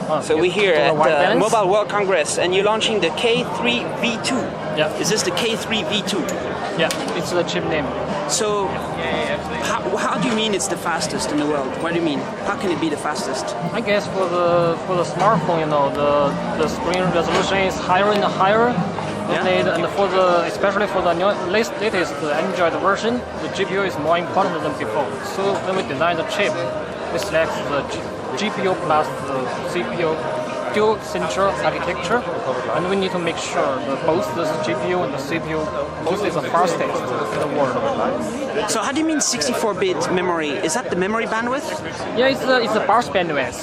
So we're here at the Mobile World Congress, and you're launching the K3V2. Yeah. Is this the K3V2? Yeah, it's the chip name. So, how do you mean it's the fastest in the world? What do you mean? How can it be the fastest? I guess for the smartphone, you know, the screen resolution is higher and higher. Yeah. And for especially for the latest Android version, the GPU is more important than before. So when we design the chip, we select the GPU plus the CPU dual central architecture, and we need to make sure that both the GPU and the CPU both is the fastest in the world. So how do you mean 64-bit memory? Is that the memory bandwidth? Yeah, it's the bus bandwidth.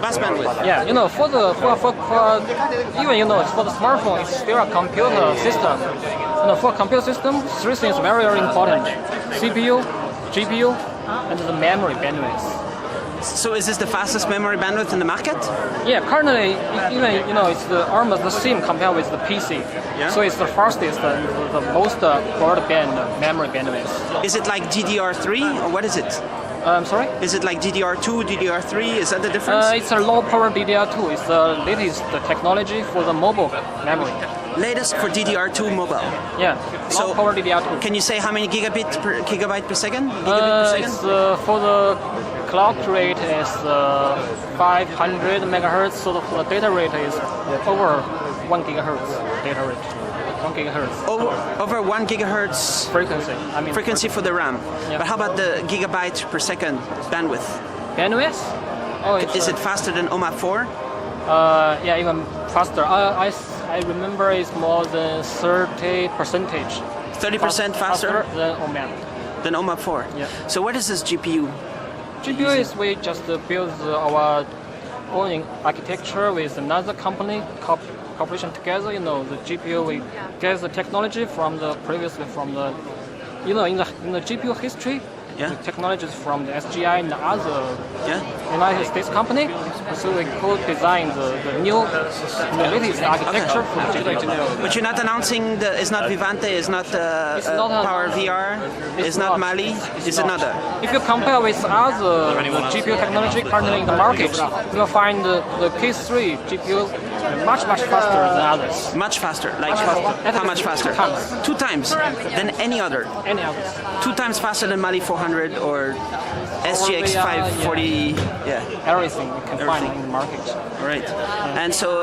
Bus bandwidth. Yeah, you know, for even you know for the smartphone, it's still a computer system. You know, for a computer system, three things are very important: CPU, GPU, and the memory bandwidth. So is this the fastest memory bandwidth in the market? Yeah, currently, even you know, it's the ARM is the same compared with the PC. Yeah. So it's the fastest and the most broadband memory bandwidth. Is it like DDR3 or what is it? I'm sorry? Is it like DDR2, DDR3? Is that the difference? It's a low power DDR2. It's the latest technology for the mobile memory. Latest for DDR2 mobile. Yeah, low power DDR2. Can you say how many gigabyte per second? It's for the clock rate is 500 megahertz, so the data rate is over 1 gigahertz data rate. 1 gigahertz. Over 1 gigahertz frequency. I mean frequency for the RAM. Yeah. But how about the gigabyte per second bandwidth? Bandwidth? Oh, is it faster than OMA 4? Yeah, even faster. I remember it's more than 30%. 30% faster than OMA. Than OMA 4. Yeah. So what is this GPU? GPU is we just build our own architecture with another company cooperation together. You know, the GPU we get the technology from the you know, in the GPU history. Yeah. The technologies from the SGI and the other United States company. So we co-design the latest architecture for the GPU. But you're not announcing it's not Vivante, it's not Power VR, it's not Mali, it's another. If you compare with other GPU technology currently in the market, you will find the K3 GPU much faster than others. Much faster? Like how much faster? 2 times. 2 times than any other? Any others. 2 times faster than Mali 400 or SGX 540? Yeah. Everything you can find in the market. All right. And so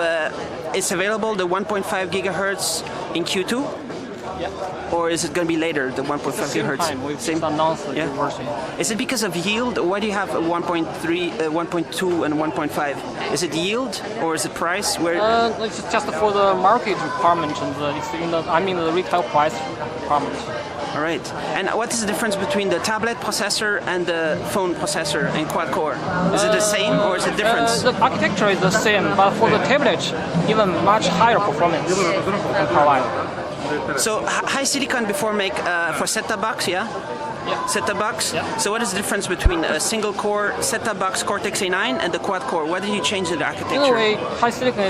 it's available, the 1.5 gigahertz in Q2? Yeah. Or is it going to be later, the 1.5 gigahertz? We've just announced the version. Is it because of yield? Why do you have a 1.3, 1.2 and 1.5? Is it yield or is it price? It's just for the market requirement and the retail price requirement. All right. And what is the difference between the tablet processor and the phone processor in quad-core? Is it the same or is it different? The architecture is the same, but for the tablet, even much higher performance can provide. So HiSilicon before make for set-top box, yeah? Yeah. Set-top box? Yeah. So what is the difference between a single-core set-top box Cortex-A9 and the quad-core? Why did you change the architecture? In a way, HiSilicon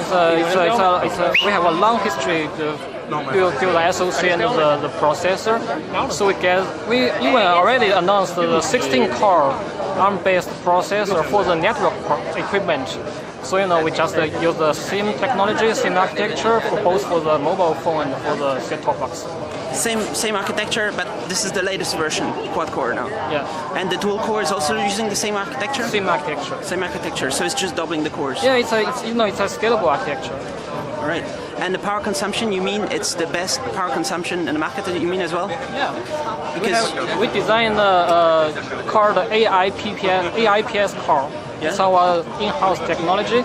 we have a long history to build the SoC and the processor. So we even already announced the 16-core ARM-based processor for the network equipment. So you know, we just use the same technology, same architecture for both for the mobile phone and for the set-top box. Same architecture, but this is the latest version, quad-core now. Yeah. And the dual-core is also using the same architecture? Same architecture. Same architecture. So it's just doubling the cores. Yeah, it's a scalable architecture. All right. And the power consumption, you mean it's the best power consumption in the market? You mean as well? Yeah. Because we designed called AIPS core. Yeah. It's our in-house technology.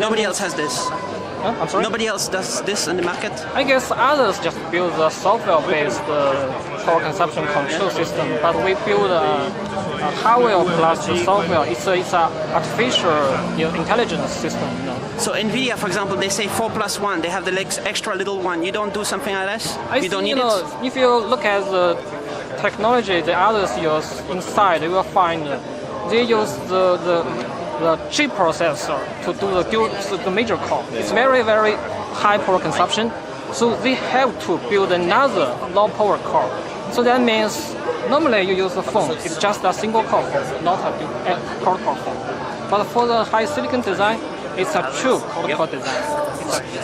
Nobody else has this. I'm sorry? Nobody else does this in the market? I guess others just build a software-based power consumption control system, but we build a hardware plus the software. It's an artificial intelligence system. You know. So NVIDIA, for example, they say 4+1. They have the extra little one. You don't do something like this? You don't need it? If you look at the technology the others use inside, you will find they use the chip processor to do the major core. It's very high power consumption, so they have to build another low power core. So that means normally you use the phone, it's just a single core phone, not a quad-core phone. But for the HiSilicon design, It's a true quad-core design.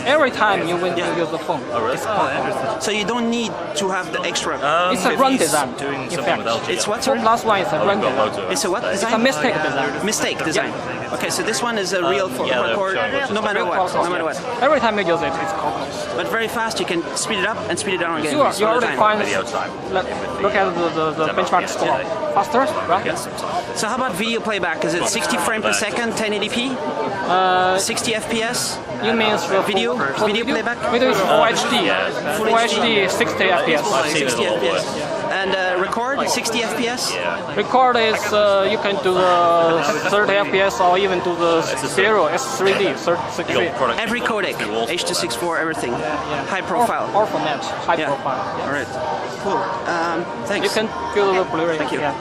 Every time you will use the phone, it's quad-core. So you don't need to have the extra. It's a run design. In fact, It's what? 4+1 is a run design. It's a what design? It's a mistake design. Mistake design. Okay, so this one is a real quad-core, no matter what. No matter what. Every time you use it, it's quad-core. But very fast, you can speed it up and speed it down again. Sure, you all the already time. find. Look at the benchmark score. Faster, right? Yes. So how about video playback? Is it 60 frames per second, 1080p, 60 FPS? You mean for Video playback? Video is Full HD. Full HD 60 FPS. 60 FPS. And record 60 FPS? Record is you can do the 30 FPS or even do the stereo S3D 30. Every codec, H.264, everything. High profile. Or format, high Yeah. profile. All right. Cool. Thanks. You can do the Blu-ray. Thank you. Yeah.